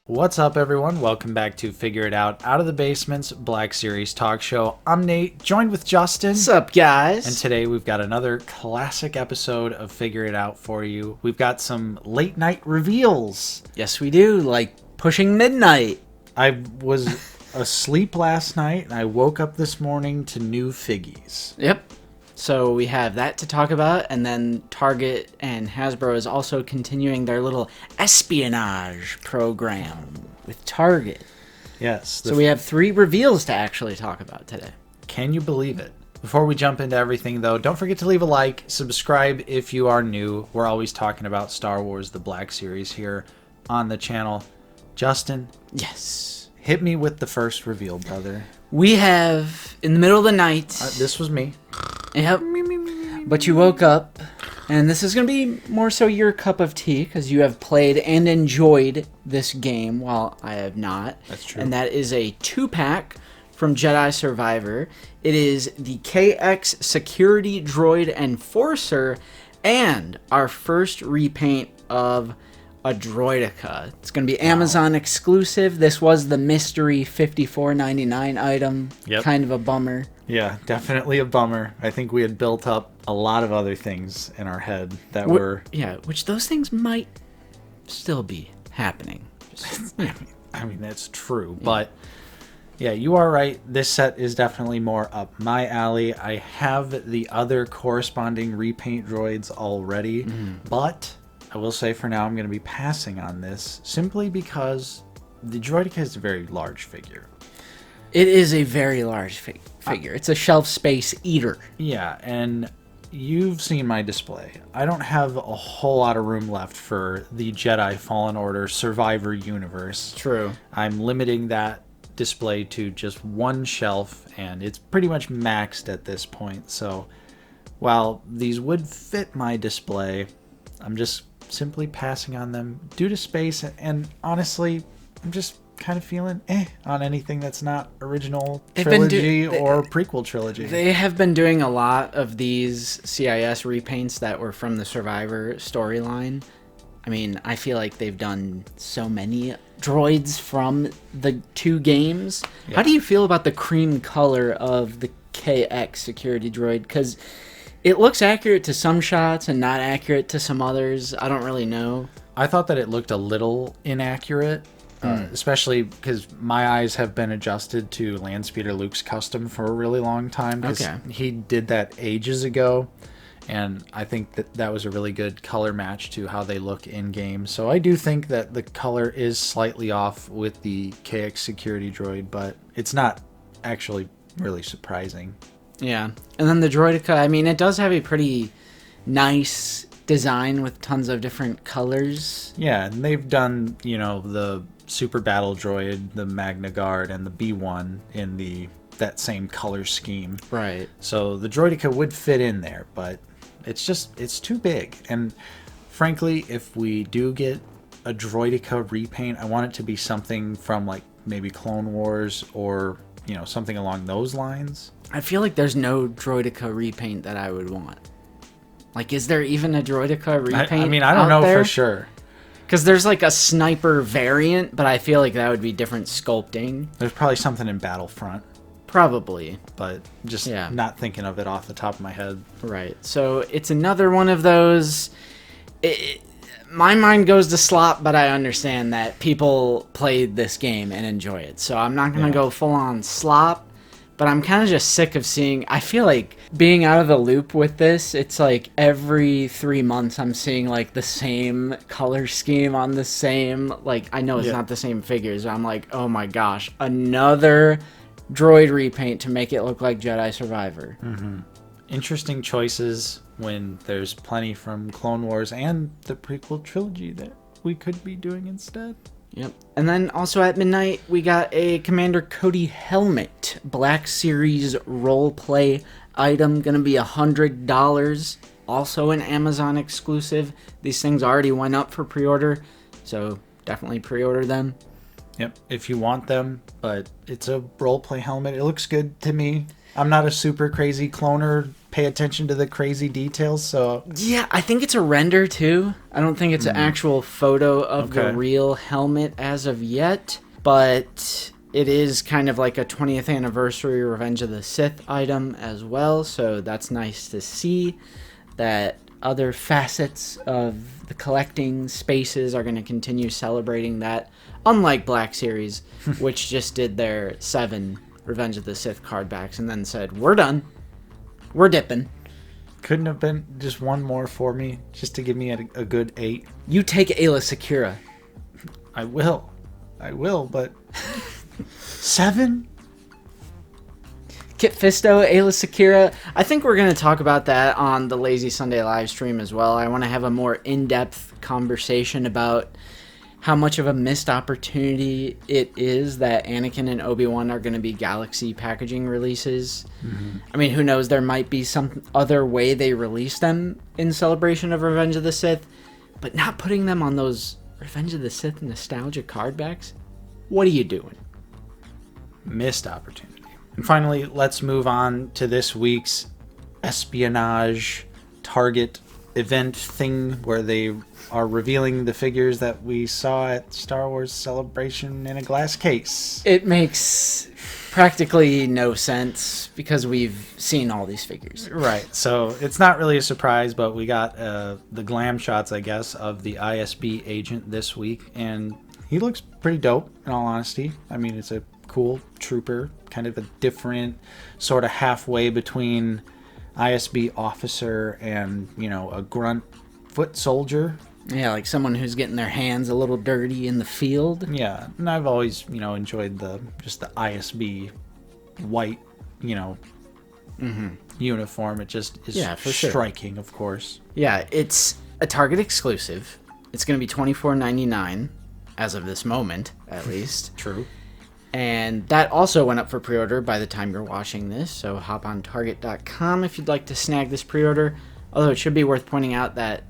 What's up, everyone? Welcome back to Figure It Out of the Basement's Black Series talk show. I'm Nate, joined with Justin. What's up, guys? And today we've got another classic episode of Figure It Out for you. We've got some late night reveals. Yes, we do. Like pushing midnight. I was asleep last night and I woke up this morning to new figgies. Yep. So we have that to talk about, and then Target and Hasbro is also continuing their little espionage program with Target. Yes. So we have 3 reveals to actually talk about today. Can you believe it? Before we jump into everything, though, don't forget to leave a like, subscribe if you are new. We're always talking about Star Wars, the Black Series here on the channel. Justin? Yes. Hit me with the first reveal, brother. We have, in the middle of the night... This was me. Yep. But you woke up, and this is going to be more so your cup of tea, because you have played and enjoyed this game, while I have not. That's true. And that is a 2-pack from Jedi Survivor. It is the KX Security Droid Enforcer, and our first repaint of a Droideka. It's going to be Amazon exclusive. This was the mystery $54.99 item. Yep. Kind of a bummer. Yeah, definitely a bummer. I think we had built up a lot of other things in our head that were... Yeah, which those things might still be happening. I mean, that's true, but... Yeah, you are right. This set is definitely more up my alley. I have the other corresponding repaint droids already, but I will say for now I'm going to be passing on this simply because the Droideka is a very large figure. It is a very large figure. It's a shelf space eater. Yeah, and you've seen my display. I don't have a whole lot of room left for the Jedi Fallen Order Survivor universe. True. I'm limiting that display to just one shelf, and it's pretty much maxed at this point. So while these would fit my display, I'm just simply passing on them due to space, and honestly, I'm just kind of feeling on anything that's not original trilogy or prequel trilogy. They have been doing a lot of these CIS repaints that were from the Survivor storyline. I mean, I feel like they've done so many droids from the 2 games. Yeah. How do you feel about the cream color of the KX security droid? Because it looks accurate to some shots and not accurate to some others. I don't really know. I thought that it looked a little inaccurate, especially because my eyes have been adjusted to Landspeeder Luke's custom for a really long time. Okay. He did that ages ago, and I think that was a really good color match to how they look in-game. So I do think that the color is slightly off with the KX security droid, but it's not actually really surprising. Yeah. And then the Droideka, I mean, it does have a pretty nice design with tons of different colors. Yeah, and they've done, the Super Battle Droid, the Magna Guard, and the B1 in that same color scheme. Right. So the Droideka would fit in there, but it's too big. And frankly, if we do get a Droideka repaint, I want it to be something from like maybe Clone Wars or, something along those lines. I feel like there's no Droideka repaint that I would want. Like, is there even a Droideka repaint? I mean, I don't know for sure. Because there's like a sniper variant, but I feel like that would be different sculpting. There's probably something in Battlefront. Probably. But just not thinking of it off the top of my head. Right. So it's another one of those... my mind goes to slop, but I understand that people played this game and enjoy it. So I'm not going to go full on slop, but I'm kind of just sick of seeing... I feel like being out of the loop with this, it's like every 3 months I'm seeing like the same color scheme on the same... Like, I know it's not the same figures. I'm like, oh my gosh, another droid repaint to make it look like Jedi Survivor. Mm-hmm. Interesting choices when there's plenty from Clone Wars and the prequel trilogy that we could be doing instead. Yep. And then also at midnight, we got a Commander Cody helmet. Black Series roleplay item. Going to be $100. Also an Amazon exclusive. These things already went up for pre-order, so definitely pre-order them. Yep, if you want them, but it's a roleplay helmet. It looks good to me. I'm not a super crazy cloner pay attention to the crazy details. So Yeah, I think it's a render too. I don't think it's an actual photo of the Okay. real helmet as of yet, but it is kind of like a 20th anniversary Revenge of the Sith item as well, so that's nice to see that other facets of the collecting spaces are going to continue celebrating that, unlike Black Series, which just did their 7 Revenge of the Sith card backs and then said, we're done. We're dipping. couldn't have been just one more for me, just to give me a good 8. You take Ayla Secura. I will, but 7? Kit Fisto, Ayla Secura. I think we're going to talk about that on the Lazy Sunday live stream as well. I want to have a more in-depth conversation about how much of a missed opportunity it is that Anakin and Obi-Wan are going to be Galaxy packaging releases. I mean, who knows? There might be some other way they release them in celebration of Revenge of the Sith, but not putting them on those Revenge of the Sith nostalgia card backs? What are you doing? Missed opportunity. And finally, let's move on to this week's espionage Target event thing where they are revealing the figures that we saw at Star Wars Celebration in a glass case. It makes practically no sense because we've seen all these figures. Right, so it's not really a surprise, but we got the glam shots, I guess, of the ISB agent this week, and he looks pretty dope, in all honesty. I mean, it's a cool trooper, kind of a different sort of halfway between ISB officer and, you know, a grunt foot soldier. Yeah, like someone who's getting their hands a little dirty in the field. Yeah, and I've always, you know, enjoyed the ISB white, you know, uniform. It just is for sure. striking, of course. Yeah, it's a Target exclusive. It's going to be $24.99 as of this moment, at least. True. And that also went up for pre-order by the time you're watching this, so hop on Target.com if you'd like to snag this pre-order. Although it should be worth pointing out that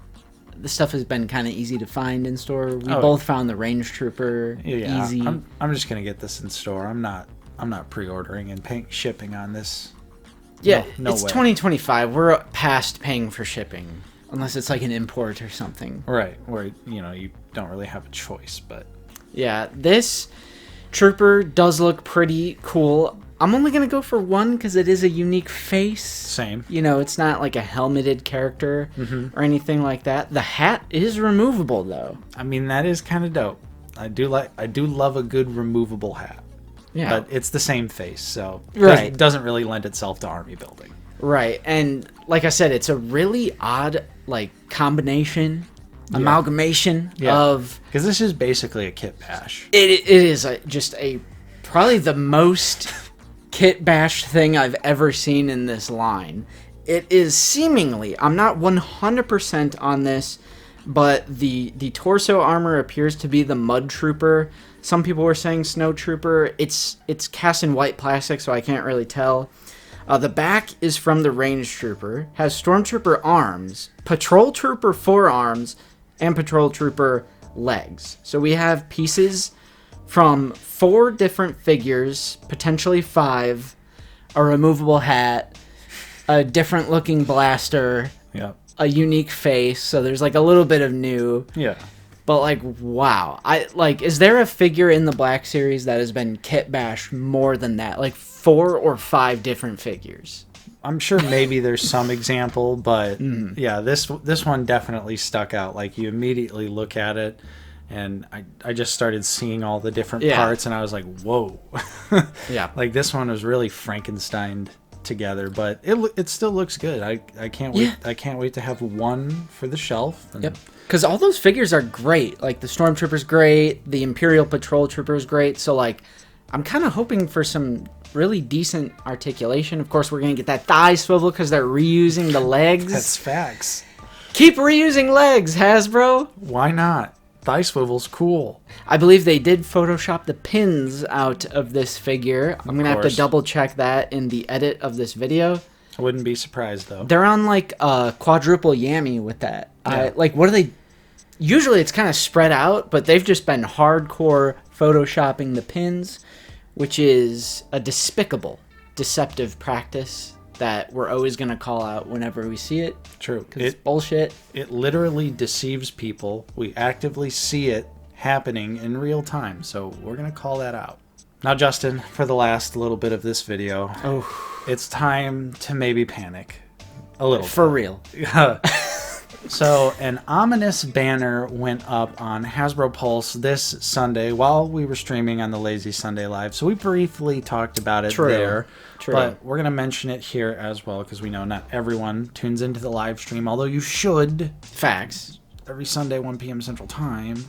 the stuff has been kind of easy to find in store. We both found the Range Trooper easy. I'm just gonna get this in store. I'm not pre-ordering and paying shipping on this. Yeah, no it's way. 2025. We're past paying for shipping, unless it's like an import or something. Right, where you know you don't really have a choice, but Yeah, this Trooper does look pretty cool. I'm only going to go for one because it is a unique face. Same. You know, it's not like a helmeted character or anything like that. The hat is removable, though. I mean that is kind of dope. I do love a good removable hat. Yeah. But it's the same face, so Right. it doesn't really lend itself to army building. Right. And like I said, it's a really odd, like, combination, amalgamation of... Because this is basically a kit bash. It is just probably the most kit bash thing I've ever seen in this line. It is seemingly, I'm not 100% on this, but the torso armor appears to be the Mud Trooper. Some people were saying Snow Trooper. It's cast in white plastic, so I can't really tell. The back is from the Range Trooper, has Stormtrooper arms, Patrol Trooper forearms, and Patrol Trooper legs. So we have pieces from 4 different figures, potentially 5, a removable hat, a different looking blaster, Yep. a unique face, so there's like a little bit of new. Yeah. But like, wow. Is there a figure in the Black Series that has been kit bashed more than that? Like 4 or 5 different figures. I'm sure maybe there's some example, but yeah, this one definitely stuck out. Like you immediately look at it, and I just started seeing all the different parts, and I was like, whoa. Yeah. Like this one was really Frankensteined together, but it still looks good. I can't wait. I can't wait to have one for the shelf. And Yep. Because all those figures are great. Like the Stormtrooper's great, the Imperial Patrol Trooper's great. So like, I'm kind of hoping for some really decent articulation. Of course, we're gonna get that thigh swivel because they're reusing the legs. That's facts. Keep reusing legs, Hasbro. Why not? Thigh swivel's cool. I believe they did Photoshop the pins out of this figure. I'm gonna have to course. double check that in the edit of this video. I wouldn't be surprised though. They're on like a quadruple yammy with that. Yeah. What are they? Usually it's kind of spread out, but they've just been hardcore photoshopping the pins, which is a despicable, deceptive practice that we're always going to call out whenever we see it. True. Because it's bullshit. It literally deceives people. We actively see it happening in real time, so we're going to call that out. Now, Justin, for the last little bit of this video, it's time to maybe panic. A little. For real. So, an ominous banner went up on Hasbro Pulse this Sunday while we were streaming on the Lazy Sunday Live. So, we briefly talked about it there. True. But we're going to mention it here as well because we know not everyone tunes into the live stream, although you should. Facts. Every Sunday, 1 p.m. Central Time.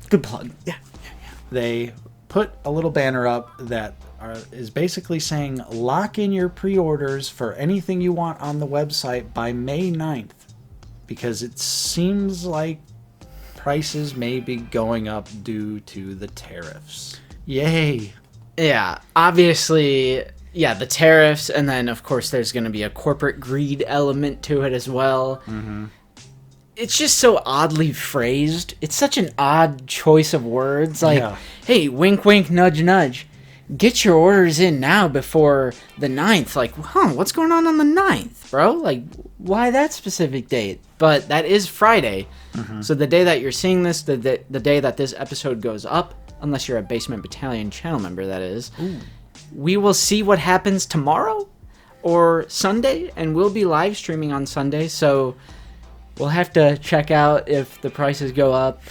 Good plug. Yeah. They put a little banner up that is basically saying lock in your pre-orders for anything you want on the website by May 9th. Because it seems like prices may be going up due to the tariffs. Yay! Yeah, obviously, the tariffs, and then, of course, there's going to be a corporate greed element to it as well. Mm-hmm. It's just so oddly phrased. It's such an odd choice of words. Like, hey, wink, wink, nudge, nudge. Get your orders in now before the 9th. Like, what's going on the 9th, bro? Like, why that specific date? But that is Friday. Mm-hmm. So the day that you're seeing this, the day that this episode goes up, unless you're a Basement Battalion channel member, that is, we will see what happens tomorrow or Sunday, and we'll be live streaming on Sunday. So we'll have to check out if the prices go up.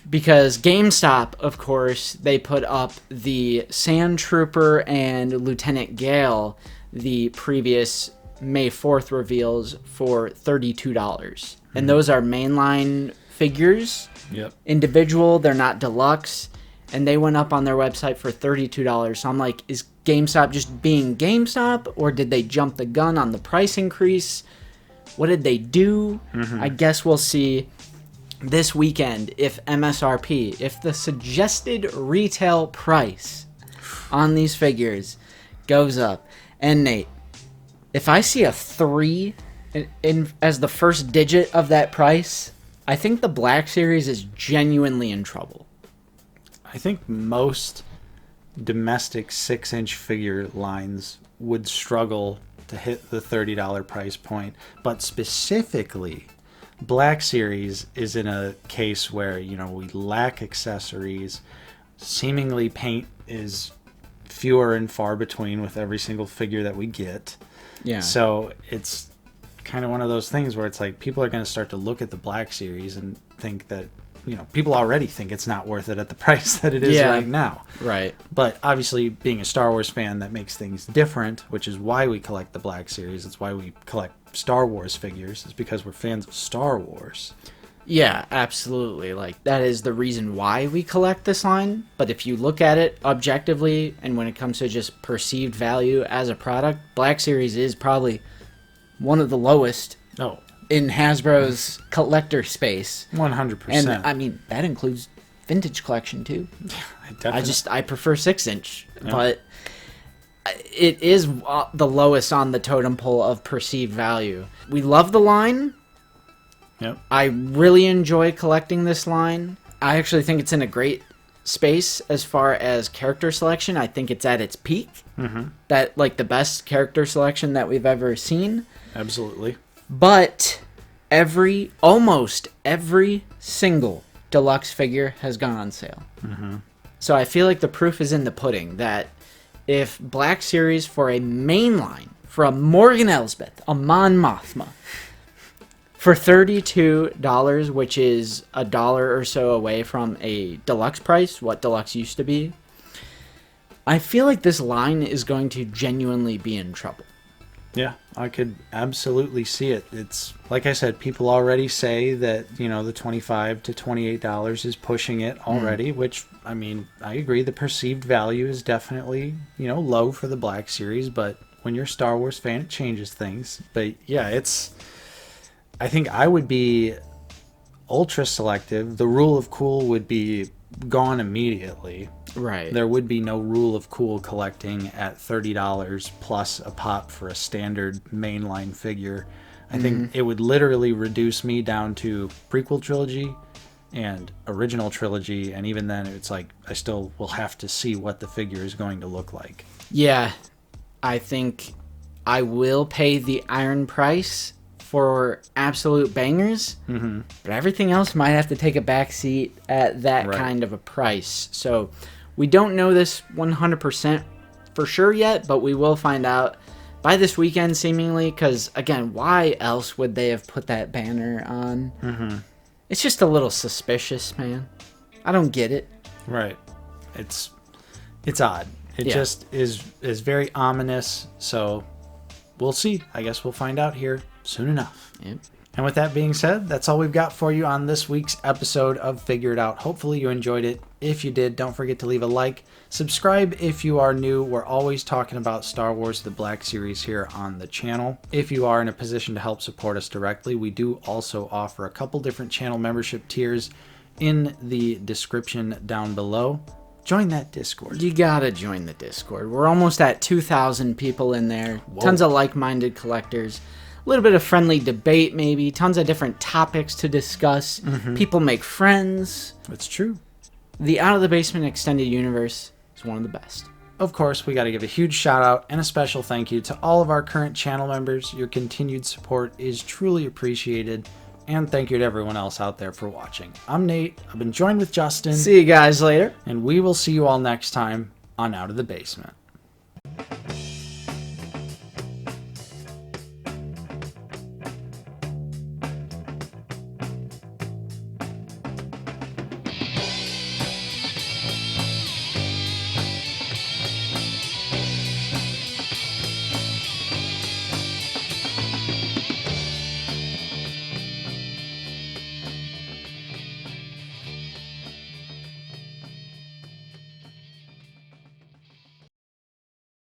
Because GameStop, of course, they put up the Sand Trooper and Lieutenant Gale, the previous May 4th reveals, for $32. Mm-hmm. And those are mainline figures. Yep. Individual, they're not deluxe. And they went up on their website for $32. So I'm like, is GameStop just being GameStop? Or did they jump the gun on the price increase? What did they do? Mm-hmm. I guess we'll see this weekend if MSRP, if the suggested retail price on these figures goes up. And Nate, if I see a 3 as the first digit of that price, I think the Black Series is genuinely in trouble. I think most domestic 6-inch figure lines would struggle to hit the $30 price point, but specifically Black Series is in a case where, we lack accessories. Seemingly paint is fewer and far between with every single figure that we get. Yeah. So it's kind of one of those things where it's like people are going to start to look at the Black Series and think that, people already think it's not worth it at the price that it is right now. Right. But obviously, being a Star Wars fan, that makes things different, which is why we collect the Black Series. It's why we collect Star Wars figures. It's because we're fans of Star Wars. Yeah, absolutely. Like, that is the reason why we collect this line. But if you look at it objectively, and when it comes to just perceived value as a product, Black Series is probably one of the lowest in Hasbro's collector space. 100%. And, I mean, that includes vintage collection, too. I prefer 6-inch, but it is the lowest on the totem pole of perceived value. We love the line. Yep. I really enjoy collecting this line. I actually think it's in a great space as far as character selection. I think it's at its peak. Mm-hmm. That, like, the best character selection that we've ever seen. Absolutely. But almost every single deluxe figure has gone on sale. Mm-hmm. So I feel like the proof is in the pudding that if Black Series for a mainline from Morgan Elsbeth, a Mon Mothma, for $32, which is $1 or so away from a deluxe price, what deluxe used to be, I feel like this line is going to genuinely be in trouble. Yeah, I could absolutely see it. It's like I said, people already say that, the $25 to $28 is pushing it already, which, I mean, I agree. The perceived value is definitely, low for the Black Series, but when you're a Star Wars fan, it changes things. But yeah, I think I would be ultra selective. The rule of cool would be gone immediately. Right. There would be no rule of cool collecting at $30 plus a pop for a standard mainline figure. I think it would literally reduce me down to prequel trilogy and original trilogy, and even then it's like I still will have to see what the figure is going to look like. Yeah, I think I will pay the iron price for absolute bangers, but everything else might have to take a back seat at that kind of a price. So we don't know this 100% for sure yet, but we will find out by this weekend, seemingly, because, again, why else would they have put that banner on? It's just a little suspicious, man. I don't get it. Right. It's odd. It just is very ominous, so we'll see. I guess we'll find out here soon enough. Yep. And with that being said, that's all we've got for you on this week's episode of Figure It Out. Hopefully you enjoyed it. If you did, don't forget to leave a like. Subscribe if you are new. We're always talking about Star Wars The Black Series here on the channel. If you are in a position to help support us directly, we do also offer a couple different channel membership tiers in the description down below. Join that Discord. You gotta join the Discord. We're almost at 2,000 people in there. Whoa. Tons of like-minded collectors. A little bit of friendly debate, maybe. Tons of different topics to discuss. People make friends. It's true. The Out of the Basement Extended Universe is one of the best. Of course, we got to give a huge shout out and a special thank you to all of our current channel members. Your continued support is truly appreciated. And thank you to everyone else out there for watching. I'm Nate. I've been joined with Justin. See you guys later. And we will see you all next time on Out of the Basement.